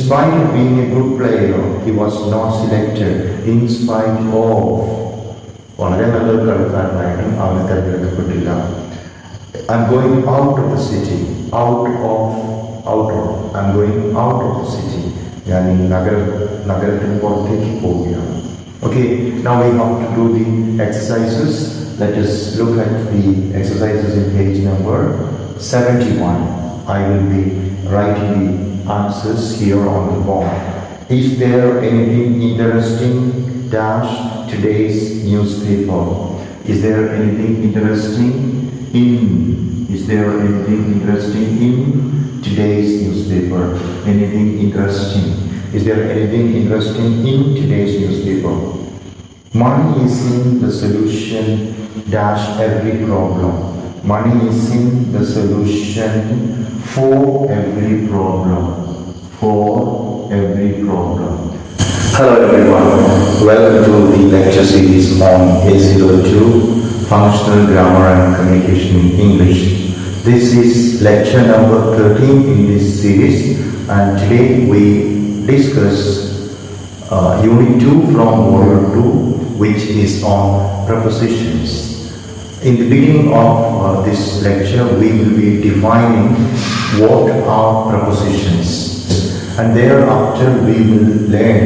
spite of being a good player, he was not selected. In spite of വളരെ നല്ലൊരു കളിക്കാരനായിട്ടും അവനെ തിരഞ്ഞെടുക്കപ്പെട്ടില്ല. I'm going out of the city. Out of. I'm going out of the city. ഞാൻ ഈ നഗരത്തിന് പുറത്തേക്ക് പോവുകയാണ്. Okay, now we have to do the exercises. Let us look at the exercises in page number 71. I will be writing the answers here on the board. Is there anything interesting dash today's newspaper? Is there anything interesting in? Is there anything interesting in today's newspaper? Anything interesting? Is there anything interesting in today's newspaper? Money is in the solution dash every problem. Money is in the solution for every problem. For every problem. Hello everyone. Welcome to the lecture series on A02, Functional Grammar and Communication in English. This is lecture number 13 in this series, and today we discuss Unit 2 from Module 2, which is on prepositions. In the beginning of this lecture, we will be defining what are prepositions, and thereafter we will learn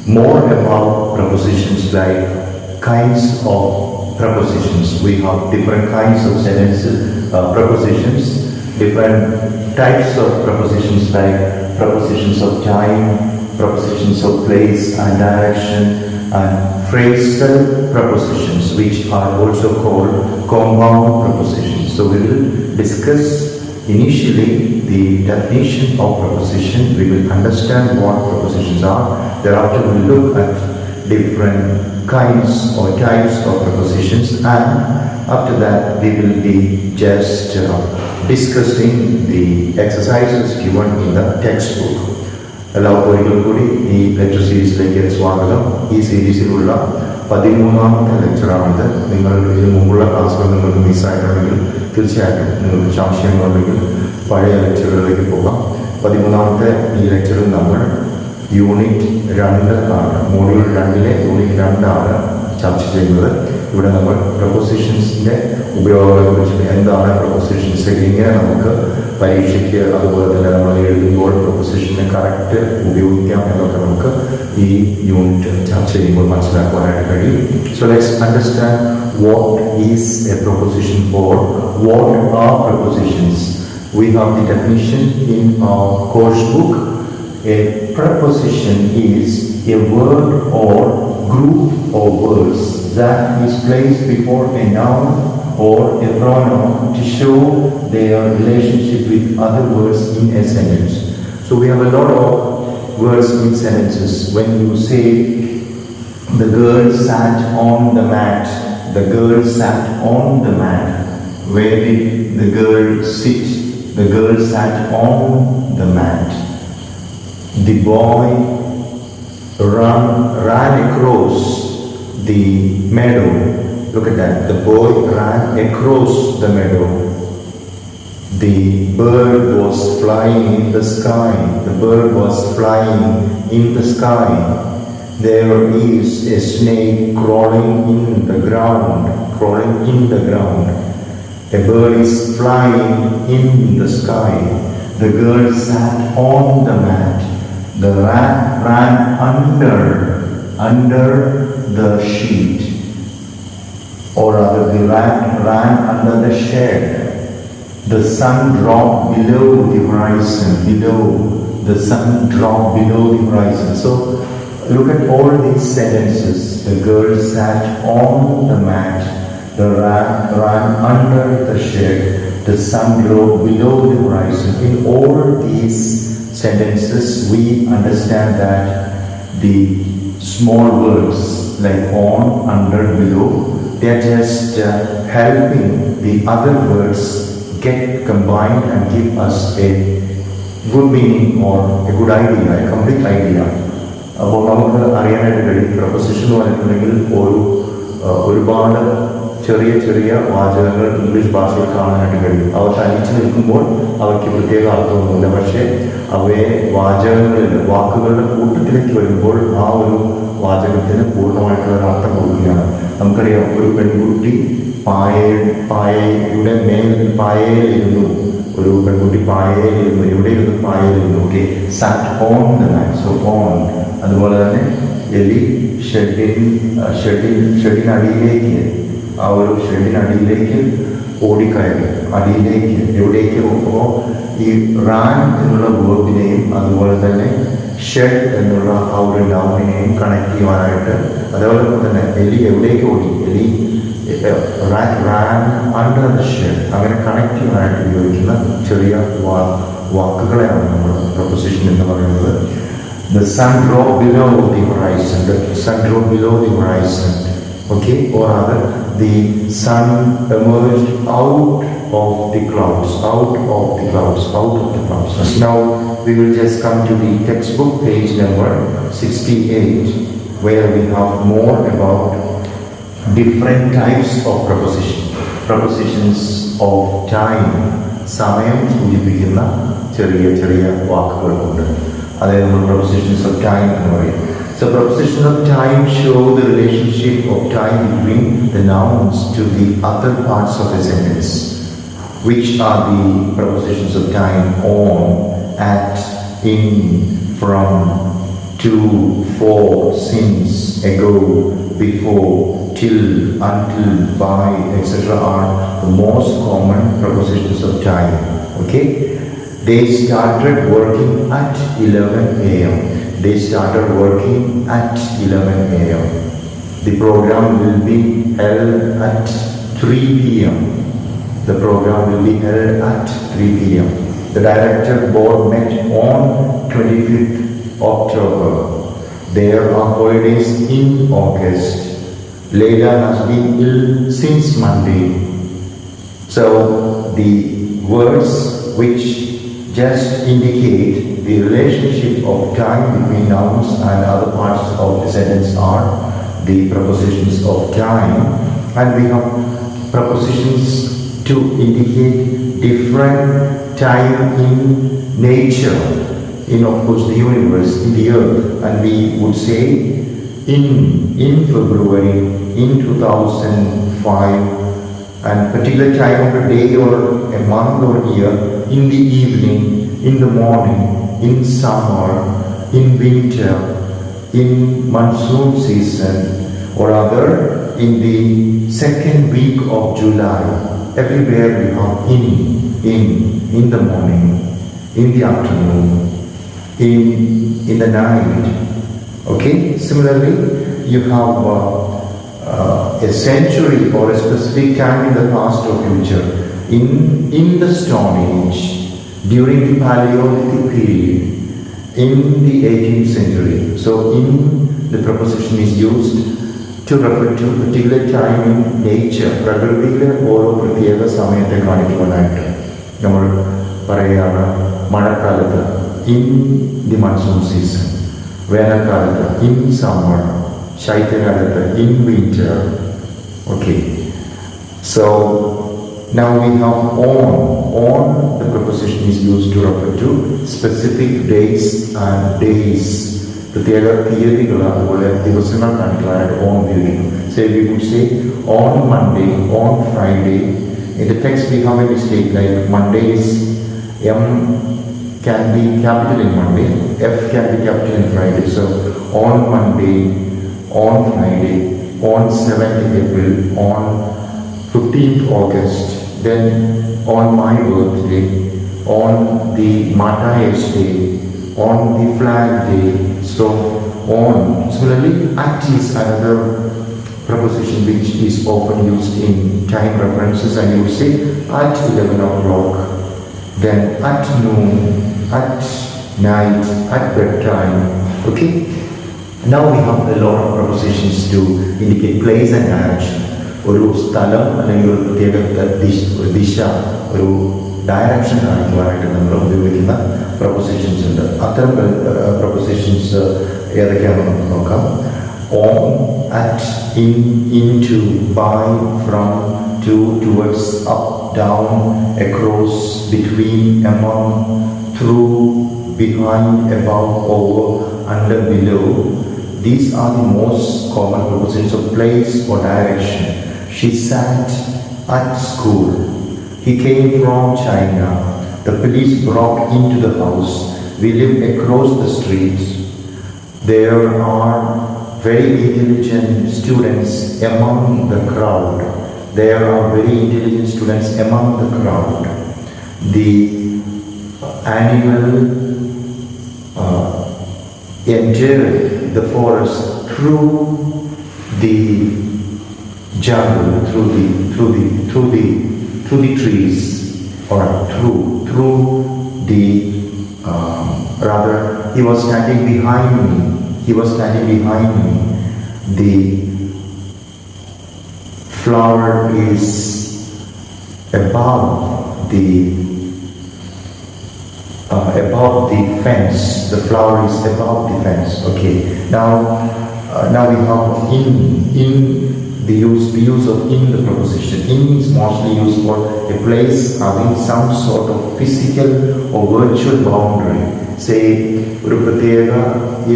more about prepositions, like kinds of prepositions. We have different kinds of sentences, prepositions, different types of prepositions, like prepositions of time, prepositions of place and direction, and phrasal prepositions, which are also called compound prepositions. So we will discuss initially the definition of preposition. We will understand what prepositions are. Thereafter we will look at different kinds or types of prepositions, and after that we will be just discussing the exercises given in the textbook. എല്ലാവർക്കും ഒരിക്കൽ കൂടി ഈ lecture സീരീസിലേക്ക് സ്വാഗതം. ഈ സീരീസിലുള്ള 13ാമത്തെ ലെക്ചറാണിത്. നിങ്ങൾ ഇതിനു മുമ്പുള്ള ക്ലാസ്സുകൾ നിങ്ങൾക്ക് മിസ്സായിട്ടുണ്ടെങ്കിൽ തീർച്ചയായിട്ടും നിങ്ങൾക്ക് സംശയങ്ങളുണ്ടെങ്കിൽ പഴയ ലെക്ചറുകളിലേക്ക് പോകാം. 13ാമത്തെ ഈ ലെക്ചറിൽ നമ്മൾ യൂണിറ്റ് 2 ആണ്, മോഡ്യൂൾ 2-ലെ യൂണിറ്റ് 2 ആണ് ചർച്ച ചെയ്യുന്നത്. ഇവിടെ നമ്മൾ പ്രൊപ്പോസിഷൻസിൻ്റെ ഉപയോഗത്തെക്കുറിച്ച്, എന്താണ് പ്രൊപ്പോസിഷൻസ്, എങ്ങനെ നമുക്ക് പരീക്ഷയ്ക്ക് അതുപോലെ തന്നെ നമ്മൾ എഴുതുമ്പോൾ പ്രൊപ്പോസിഷനെ കറക്റ്റ് ഉപയോഗിക്കാം എന്നൊക്കെ നമുക്ക് ഈ യൂണിറ്റ് ചർച്ച ചെയ്യുമ്പോൾ മനസ്സിലാക്കുവാനായിട്ട് കഴിയും. So let's understand what is A proposition or what are propositions. We have the definition in our course book. A preposition is a word or group of words that is placed before a noun or a pronoun to show their relationship with other words in a sentence. So we have a lot of words in sentences. When you say the girl sat on the mat, the girl sat on the mat. Where did the girl sit? The girl sat on the mat. The boy ran across the meadow. Look at that. The boy ran across the meadow. The bird was flying in the sky. The bird was flying in the sky. There is a snake crawling in the ground. Crawling in the ground. A bird is flying in the sky. The girl sat on the mat. The rat ran under the sheet, or rather the rat ran under the shed. The sun dropped below the horizon. The sun dropped below the horizon. So look at all these sentences. The girl sat on the mat. The rat ran under the shed. The sun dropped below the horizon. In all these sentences we understand that the small words like on, under, below, they are just helping the other words get combined and give us a good meaning or a good idea, a complete idea. അപ്പോൾ നമുക്ക് അറിയാനായിട്ട് കഴിയും proposition എന്ന് പറഞ്ഞിട്ടുണ്ടെങ്കിൽ ഒരുപാട് ചെറിയ ചെറിയ വാചകങ്ങൾ ഇംഗ്ലീഷ് ഭാഷയിൽ കാണാനായിട്ട് കഴിയും. അവ തനിച്ച് നിൽക്കുമ്പോൾ അവയ്ക്ക് പ്രത്യേക അർത്ഥമൊന്നുമില്ല. പക്ഷേ അവയെ വാചകങ്ങളിൽ വാക്കുകളുടെ കൂട്ടത്തിലേക്ക് വരുമ്പോൾ ആ ഒരു വാചകത്തിന് പൂർണ്ണമായിട്ടുള്ള ഒരു അർത്ഥം കൊടുക്കുകയാണ്. നമുക്കറിയാം, ഒരു പെൺകുട്ടി പായയുടെ പായയിലിരുന്നു. ഒരു പെൺകുട്ടി പായയിലിരുന്നു. എവിടെയിരുന്നു? പായയിലിരുന്നു. Okay, sat on the line. So on. അതുപോലെ തന്നെ എലി ഷെഡിനടിയിലേക്ക്, ആ ഒരു ഷെഡിനടിയിലേക്ക് ഓടിക്കയറി. അടിയിലേക്ക് എവിടേക്ക് പോകുമ്പോൾ ഈ റാൻ എന്നുള്ള വേർബിനെയും അതുപോലെ തന്നെ ഷെഡ് എന്നുള്ള ആ ഒരു നൗണിനെയും കണക്ട് ചെയ്യുവാനായിട്ട്, അതേപോലെ തന്നെ എലി എവിടേക്ക് ഓടി, എലി റാൻ അണ്ടർ ദ ഷെഡ്, അങ്ങനെ കണക്ട് ചെയ്യാനായിട്ട് ഉപയോഗിക്കുന്ന ചെറിയ വാക്കുകളെയാണ് നമ്മൾ പ്രൊപ്പോസിഷൻ എന്ന് പറയുന്നത്. The sun drop below the horizon. The sun drop below the horizon. Okay, or rather, the sun emerged out of the clouds. Out of the clouds. Out of the clouds. Now we will just come to the textbook, page number 68, where we have more about different types of preposition. Prepositions of time. സമയം സൂചിപ്പിക്കുന്ന ചെറിയ ചെറിയ വാക്കുകളുണ്ട്. അതായത് നമ്മൾ prepositions of time എന്ന് പറയും. So prepositions of time show the relationship of time between the nouns to the other parts of a sentence. Which are the prepositions of time? On, at, in, from, to, for, since, ago, before, till, until, by, etc. are the most common prepositions of time. Okay? They started working at 11 a.m. They started working at 11 a.m. The program will be held at 3 p.m. The program will be held at 3 p.m. The director board met on 25th October. There are holidays in August. Leila has been ill since Monday. So the words which just indicate the relationship of time between nouns and other parts of the sentence are the prepositions of time. And we have prepositions to indicate different time in nature, in of course the universe, in the earth. And we would say in February, in 2005, and particular time of a day or a month or year, in the evening, in the morning, in summer, in winter, in monsoon season, or rather in the second week of July. Everywhere we have in the morning, in the afternoon, in the night. Okay. Similarly, you have a century or a specific time in the past or future. In the Stone Age, during the Paleolithic period, in the 18th century. So in the preposition is used to refer to particular time in nature. പ്രകൃതിയിലെ ഓരോ പ്രത്യേക സമയത്തെ കാണിക്കുവാനായിട്ട് നമ്മൾ പറയുകയാണ് മഴക്കാലത്ത് in the monsoon season, വേനൽക്കാലത്ത് in summer, ശൈത്യകാലത്ത് in winter. Okay. So now we have on. On, the preposition is used to refer to specific days and days. പ്രത്യേക തീയതികൾ അതുപോലെ ദിവസങ്ങൾ കാണിക്കാനായിട്ട് ഓൺ ഉപയോഗിക്കും. So we would say on Monday, on Friday. In the text we have a mistake, like Monday is M can be capital in Monday, F can be capital in Friday. So on Monday, on Friday, on 7th April, on 15th August, then on my birthday, on the Matthias Day, on the Flag Day. So on. Similarly, at is another preposition which is often used in time references, and you say at 11 o'clock, then at noon, at night, at bedtime. Okay. Now we have a lot of prepositions to indicate place and direction. ഒരു സ്ഥലം അല്ലെങ്കിൽ ഒരു പ്രത്യേക ദിശ, ഒരു direction കാണിക്കുവാനായിട്ട് നമ്മൾ ഉപയോഗിക്കുന്ന propositions ഉണ്ട്. അത്തരം പ്രൊപ്പോസിഷൻസ് ഏതൊക്കെയാണെന്ന് നമുക്ക് നോക്കാം. On, at, in, into, by, from, to, towards, up, down, across, between, among, through, behind, above, over, under, below. These are the most common prepositions of place or direction. She sat at school. He came from China. The police broke into the house. We live across the street. There are very intelligent students among the crowd. There are very intelligent students among the crowd. The animal entered the forest through the jungle, through the trees, or through the rather, he was standing behind me. The flower is above the fence. The flower is above the fence. Okay. Now we have in the use of in the preposition. In is mostly used for a place having some sort of physical or virtual boundary. Say ഒരു പ്രത്യേക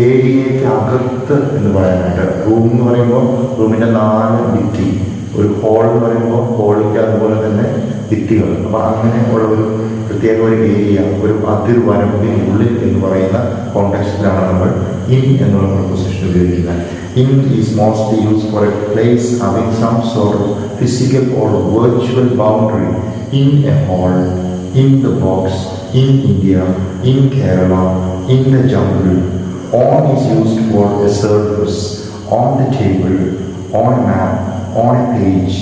ഏരിയയ്ക്ക് അകത്ത് എന്ന് പറയാനായിട്ട്. Room എന്ന് പറയുമ്പോൾ റൂമിൻ്റെ 4 ഭിത്തി, ഒരു ഹോൾ എന്ന് പറയുമ്പോൾ ഹോളിൻ്റെ അതുപോലെ തന്നെ ഭിത്തികൾ. അപ്പോൾ അങ്ങനെ ഉള്ള ഒരു പ്രത്യേക ഒരു ഏരിയ, ഒരു അതിർവരമ്പിനുള്ളിൽ എന്ന് പറയുന്ന കോണ്ടെക്സ്റ്റിലാണ് നമ്മൾ in എന്നുള്ള preposition ഉപയോഗിക്കുന്നത്. In is mostly used for a place having some sort of physical or virtual boundary. In a hall, in the box, in India, in Kerala, in the jungle. On is used for a surface, on the table, on a map, on a page.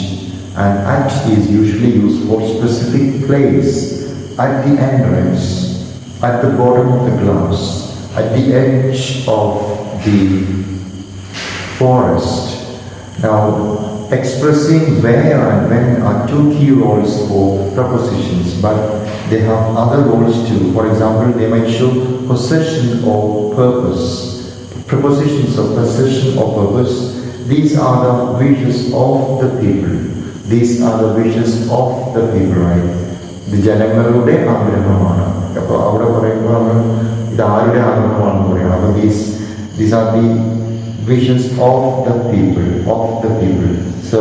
And at is usually used for specific place, at the entrance, at the bottom of the glass, at the edge of the forest. Now, expressing where and when are two key roles for prepositions, but they have other roles too. For example, they might show possession or purpose. Prepositions of possession or purpose, these are the wishes of the people. These are the wishes of the people, right? ഇത് ജനങ്ങളുടെ ആഗ്രഹമാണ്. അപ്പോൾ അവിടെ പറയുമ്പോൾ നമ്മൾ ഇത് ആരുടെ ആഗ്രഹമാണെന്ന് പറയണം. അപ്പോൾ these are the visions of the people. So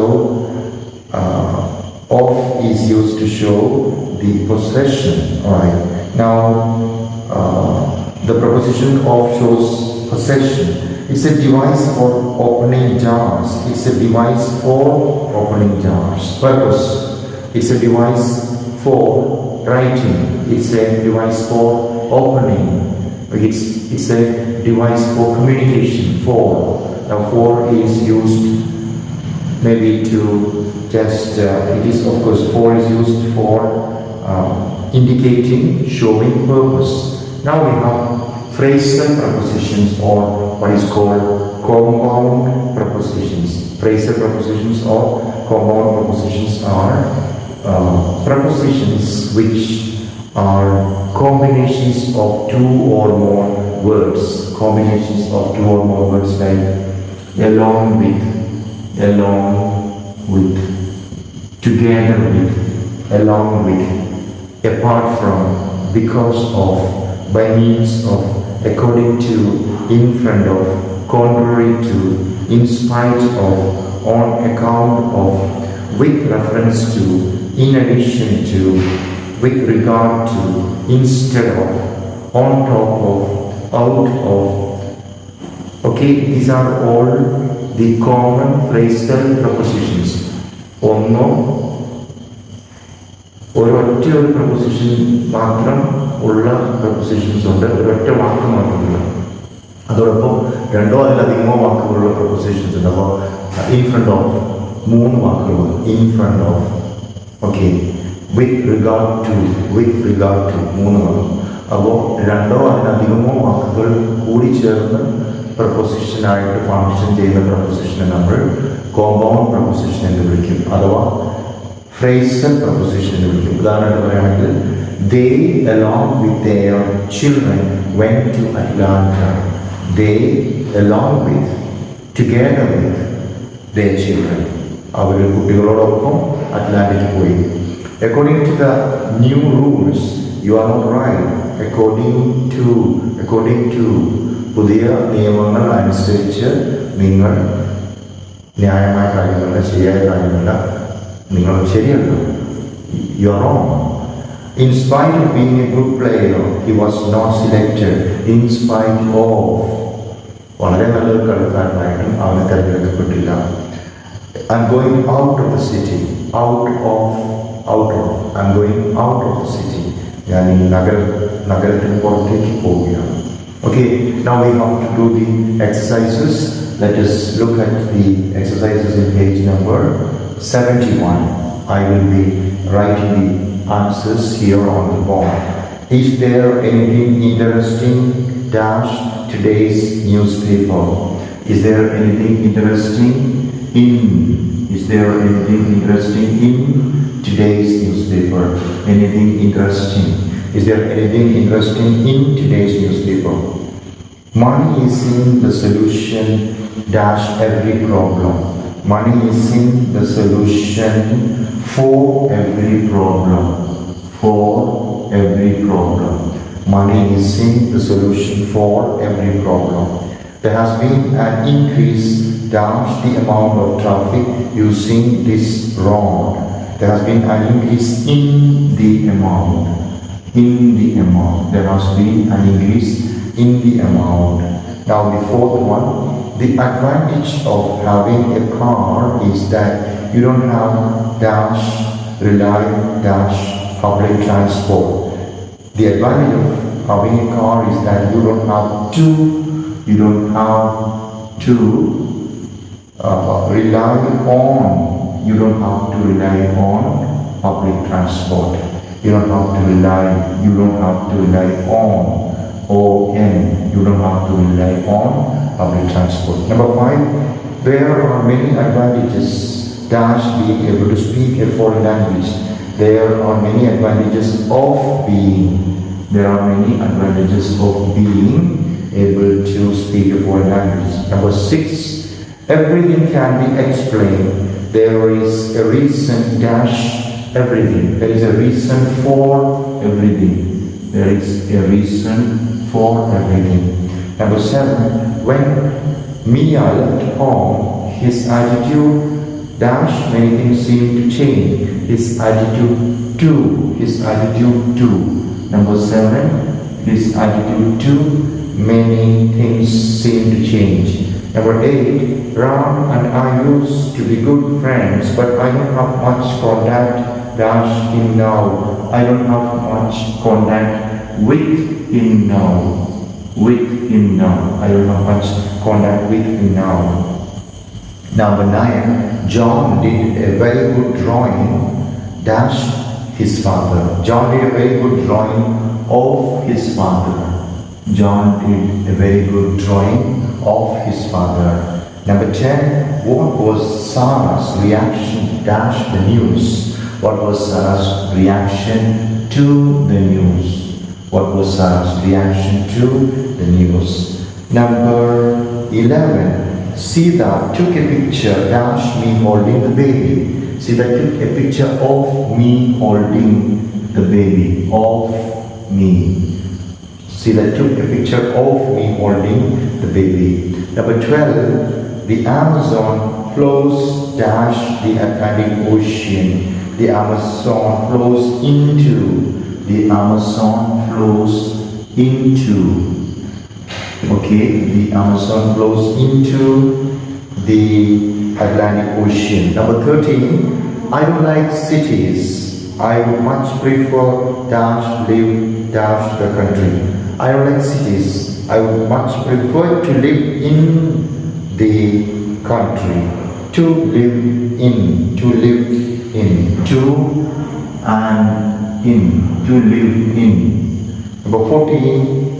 of is used to show the possession. Alright. Now the preposition of shows possession. It's a device for opening jars. Purpose. It's a device for writing. It's a device for opening. It's a device for communication. Now for is used maybe to just it is of course for is used for indicating, showing purpose. Now we have phrasal prepositions, or what is called compound prepositions. Phrasal prepositions or compound prepositions are prepositions which are combinations of two or more words. Like along with, together with, along with, apart from, because of, by means of, according to, in front of, contrary to, in spite of, on account of, with reference to, in addition to, with regard to, instead of, on top of, out of. Okay, these are all the common phrasal prepositions. ഒന്നോ ഒരൊറ്റ ഒരു proposition മാത്രം ഉള്ള propositions ഉണ്ട്, ഒരൊറ്റ വാക്ക് മാത്രമുള്ള. അതോടൊപ്പം രണ്ടോ അതിലധികമോ വാക്കുകളുള്ള പ്രൊപ്പോസിഷൻസ് ഉണ്ട്. അപ്പോൾ ഇൻ ഫ്രണ്ട് ഓഫ് 3 വാക്കുകൾ, in front of. Okay, with regard to 3 വാക്ക്. അപ്പോൾ രണ്ടോ അതിലധികമോ വാക്കുകൾ കൂടി ചേർന്ന് പ്രൊപ്പോസിഷനായിട്ട് ഫങ്ഷൻ ചെയ്യുന്ന പ്രൊപ്പോസിഷനെ നമ്മൾ കോമ്പൗണ്ട് പ്രൊപ്പോസിഷൻ എന്ന് വിളിക്കും, അഥവാ phrasal preposition എന്ന് വിളിക്കും. ഉദാഹരണമായിട്ട് പറയുകയാണെങ്കിൽ they along with their children went to Atlanta. They along with together with their children. അവർ കുട്ടികളോടൊപ്പം അറ്റ്ലാന്റിക് പോയി. According to the new rules, you are not right. According to പുതിയ നിയമങ്ങൾ അനുസരിച്ച് നിങ്ങൾ ന്യായമായ കാര്യമല്ല, ശരിയായ കാര്യമല്ല, നിങ്ങൾ ശരിയല്ല. You are wrong. In spite of being a good player, he was not selected. In spite of വളരെ നല്ലൊരു കളിക്കാരനായിട്ടും അവനെ തിരഞ്ഞെടുക്കപ്പെട്ടില്ല. I'm going out of the city. I'm going out of the city. ഞാൻ ഈ നഗരത്തിന് പുറത്തേക്ക് പോവുകയാണ്. Okay, now we have to do the exercises. Let us look at the exercises in page number 71. I will be writing the answers here on the board. Is there anything interesting dash today's newspaper? Is there anything interesting in? Is there anything interesting in today's newspaper? Anything interesting? Is there anything interesting in today's newspaper? Money is in the solution dash every problem. Money is in the solution for every problem. For every problem. Money is in the solution for every problem. There has been an increase dash the amount of traffic using this road. There has been an increase in the amount. In the amount. There has been an increase in the amount. Now the fourth one. The advantage of having a car is that you don't have dash rely dash public transport. The advantage of having a car is that you don't have to rely on. You don't have to rely on public transport. You don't have to rely on O-N. You don't have to rely on public transport. Number 5, there are many advantages dash being able to speak a foreign language. There are many advantages of being able to speak a foreign language. Number 6, everything can be explained. There is a reason dash everything. There is a reason for everything. There is a reason for everything. Number 7, when Mia left home, his attitude dash many things seem to change. His attitude to. Number 7, his attitude to many things seem to change. Number 8, Ram and I used to be good friends, but I don't have much contact dash him now. I don't have much contact with him now. I don't have much contact with him now. Number 9, John did a very good drawing dash his father. John did a very good drawing of his father. John did a very good drawing of his father. Number 10, what was Sarah's reaction dash the news? What was Sarah's reaction to the news? What was Sarah's reaction to the news? Number 11, Sita took a picture dash me holding the baby. Sita took a picture of me holding the baby. Of me. Sita took a picture of me holding the baby. Number 12, the Amazon flows dash the Atlantic Ocean. The Amazon flows into. The Amazon flows into. Okay, the Amazon flows into the Atlantic Ocean. Number 13, I don't like cities. I would much prefer dash live dash the country. I don't like cities. I would much prefer to live in the country. To live in. To live in. To and in. To live in. Number 14,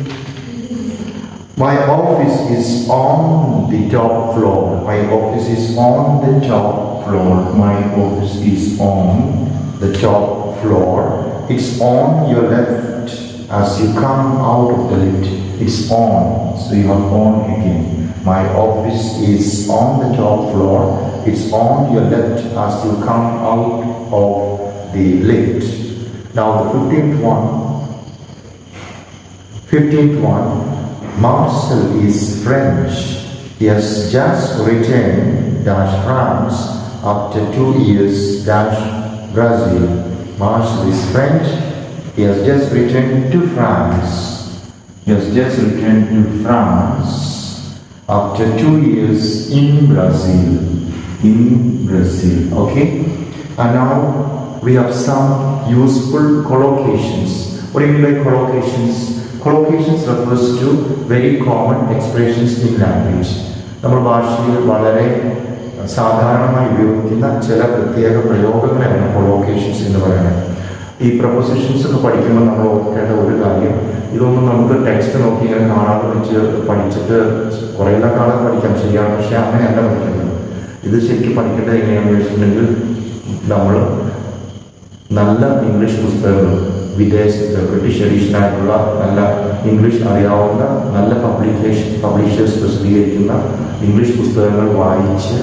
my office is on the top floor. My office is on the top floor. My office is on the top floor. It's on your left as you come out of the lift. It's on. So you have on again. My office is on the top floor. It's on your left as you come out of the lift. Now the 15th one, Marcel is French. He has just returned France after 2 years Brazil. Marcel is French. He has just returned to France. He has just returned to France after 2 years in Brazil. Okay? And now we have some useful collocations. What do you mean by collocations? Collocations refers to very common expressions in language. നമ്മുടെ ഭാഷയിൽ വളരെ സാധാരണമായി ഉപയോഗിക്കുന്ന ചില പ്രത്യേക പ്രയോഗങ്ങളാണ് collocations എന്ന് പറയുന്നത്. ഈ പ്രൊപ്പോസിഷൻസ് ഒക്കെ പഠിക്കുമ്പോൾ നമ്മൾ ഓർക്കേണ്ട ഒരു കാര്യം, ഇതൊന്നും നമുക്ക് ടെക്സ്റ്റ് നോക്കി ഇങ്ങനെ കാണാതെ വെച്ച് പഠിച്ചിട്ട് കുറേ കാലം പഠിക്കാം, ശരിയാണ്. പക്ഷെ അങ്ങനെയല്ല പഠിക്കുന്നത്. ഇത് ശരിക്കും പഠിക്കേണ്ടത് എങ്ങനെയാണെന്ന് വെച്ചിട്ടുണ്ടെങ്കിൽ നമ്മൾ നല്ല ഇംഗ്ലീഷ് പുസ്തകങ്ങൾ, വിദേശത്ത് ബ്രിട്ടീഷ് എഡീഷനായിട്ടുള്ള നല്ല ഇംഗ്ലീഷ് അറിയാവുന്ന നല്ല പബ്ലിഷേഴ്സ് പ്രസിദ്ധീകരിക്കുന്ന ഇംഗ്ലീഷ് പുസ്തകങ്ങൾ വായിച്ച്,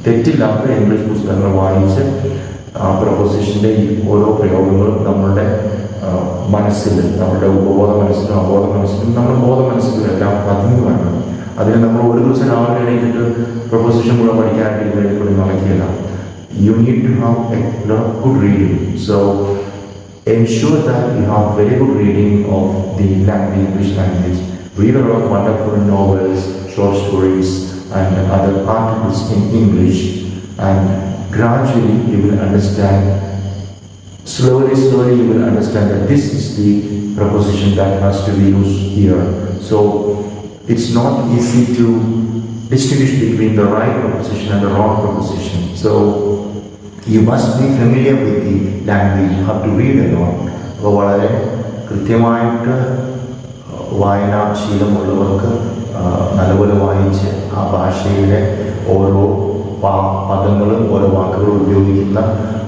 തെറ്റില്ലാത്ത ഇംഗ്ലീഷ് പുസ്തകങ്ങൾ വായിച്ച് പ്രൊപ്പോസിഷൻ്റെ ഈ ഓരോ പ്രയോഗങ്ങളും നമ്മളുടെ മനസ്സിൽ, നമ്മുടെ ഉപബോധ മനസ്സിലും അബോധ മനസ്സിലും നമ്മുടെ ബോധ മനസ്സിലും എല്ലാം പതിഞ്ഞു വേണം. അതിന് നമ്മൾ ഒരു ദിവസം രാവിലെ എണീറ്റിട്ട് പ്രൊപ്പോസിഷൻ കൂടെ പഠിക്കാനായിട്ട് വേണ്ടി നടക്കില്ല. You need to have a lot of good reading. So ensure that you have very good reading of the English language. Read a lot of wonderful novels, short stories, and other articles in English, and gradually you will understand. Slowly you will understand that this is the preposition that has to be used here. So it's not easy to distinguish between the right preposition and the wrong preposition. So you must be familiar with the language. You have to read a lot. അപ്പോൾ വളരെ കൃത്യമായിട്ട് വായനാശീലമുള്ളവർക്ക് നല്ലപോലെ വായിച്ച് ആ ഭാഷയിലെ ഓരോ പദങ്ങളും ഓരോ വാക്കുകളും ഉപയോഗിക്കുന്ന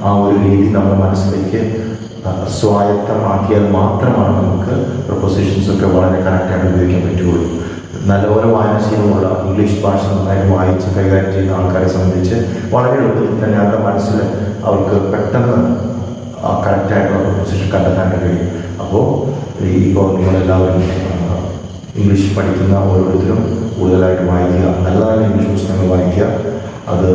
ആ ഒരു രീതി നമ്മുടെ മനസ്സിലേക്ക് സ്വായത്തമാക്കിയാൽ മാത്രമാണ് നമുക്ക് പ്രൊപ്പോസിഷൻസ് ഒക്കെ വളരെ കറക്റ്റായിട്ട് ഉപയോഗിക്കാൻ പറ്റുള്ളൂ. നല്ലപോലെ വായനാശീലമുള്ള, ഇംഗ്ലീഷ് ഭാഷ നന്നായിട്ട് വായിച്ച് കൈകാര്യം ചെയ്യുന്ന ആൾക്കാരെ സംബന്ധിച്ച് വളരെ എളുപ്പത്തിൽ തന്നെ അവരുടെ മനസ്സിൽ അവർക്ക് പെട്ടെന്ന് കറക്റ്റായിട്ടുള്ള പ്രൊപ്പോസിഷൻ കണ്ടെത്താൻ കഴിയും. അപ്പോൾ ഇപ്പോൾ നിങ്ങളെല്ലാവരും ഇംഗ്ലീഷ് പഠിക്കുന്ന ഓരോരുത്തരും കൂടുതലായിട്ട് വായിക്കുക, നല്ല നല്ല ഇംഗ്ലീഷ് പുസ്തകങ്ങൾ വായിക്കുക, അത്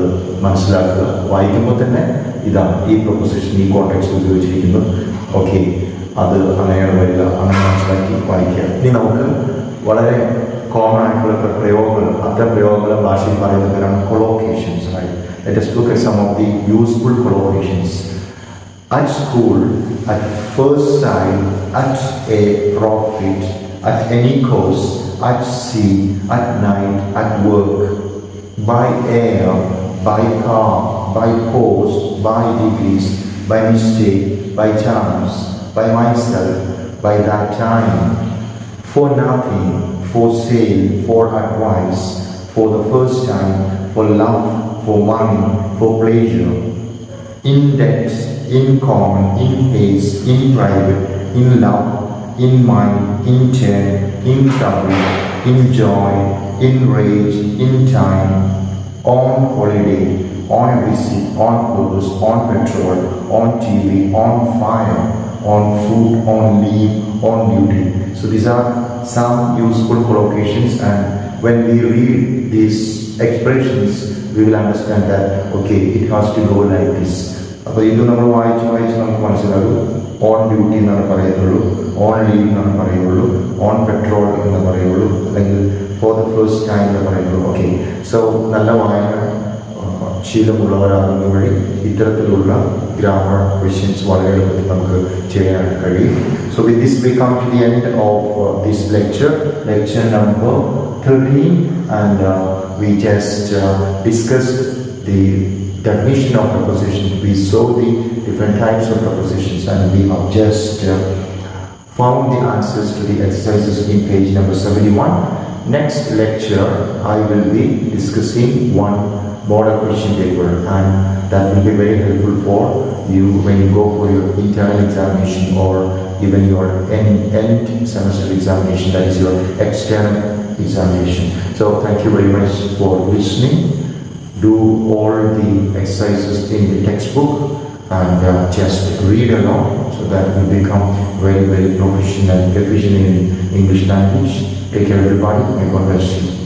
മനസ്സിലാക്കുക. വായിക്കുമ്പോൾ തന്നെ ഇതാണ് ഈ പ്രൊപ്പോസിഷൻ ഈ കോണ്ടെക്സ്റ്റ് ഉപയോഗിച്ചിരിക്കുന്നു, ഓക്കെ അത് അങ്ങനെയാണ് വരിക, അങ്ങനെ മനസ്സിലാക്കി വായിക്കുക. ഇനി നമുക്ക് വളരെ കോമൺ ആയിട്ടുള്ള പ്രയോഗങ്ങൾ, അത്തരം പ്രയോഗങ്ങൾ ഭാഷയിൽ പറയുന്നവരാണ് collocations. Right? Let us look at some of the useful collocations. At school, at first sight, at a profit, at any cost, at sea, at night, at work, by air, by car, by post, by degrees, by mistake, by chance, by myself, by that time, for nothing, for sale, for advice, for the first time, for love, for money, for pleasure, in debt, in common, in haste, in private, in love, in mind, in turn, in trouble, in joy, in rage, in time, on holiday, on a visit, on purpose, on petrol, on TV, on fire, on food, on leave, on duty. So these are some useful collocations, and when we read these expressions we will understand that okay, it has to go like this. അപ്പോൾ ഇത് നമ്മൾ വായിച്ച് നമുക്ക് മനസ്സിലാകും. On duty എന്നാണ് പറയുന്നുള്ളൂ, on leave എന്നാണ് പറയുള്ളൂ, ഓൺ പെട്രോൾ എന്ന് പറയുള്ളൂ, അല്ലെങ്കിൽ ഫോർ ദ ഫസ്റ്റ് ടൈം എന്ന് പറയുള്ളൂ. ഓക്കെ, സോ നല്ല വായന ശീലമുള്ളവരാകുന്ന വഴി ഇത്തരത്തിലുള്ള ഗ്രാമർ ക്വസ്റ്റ്യൻസ് വളരെ എളുപ്പത്തിൽ നമുക്ക് ചെയ്യാനായിട്ട് കഴിയും. So with this we come to the end of this lecture number 13, and we just discussed the definition of prepositions. We saw the different types of prepositions, and we have just found the answers to the exercises in page number 71. Next lecture I will be discussing one model question paper, and that will be very helpful for you when you go for your internal examination or even your end semester examination, that is your external examination. So thank you very much for listening. Do all the exercises in the textbook and just read along so that you become very, very proficient and efficient in English language. Take care everybody and God bless you.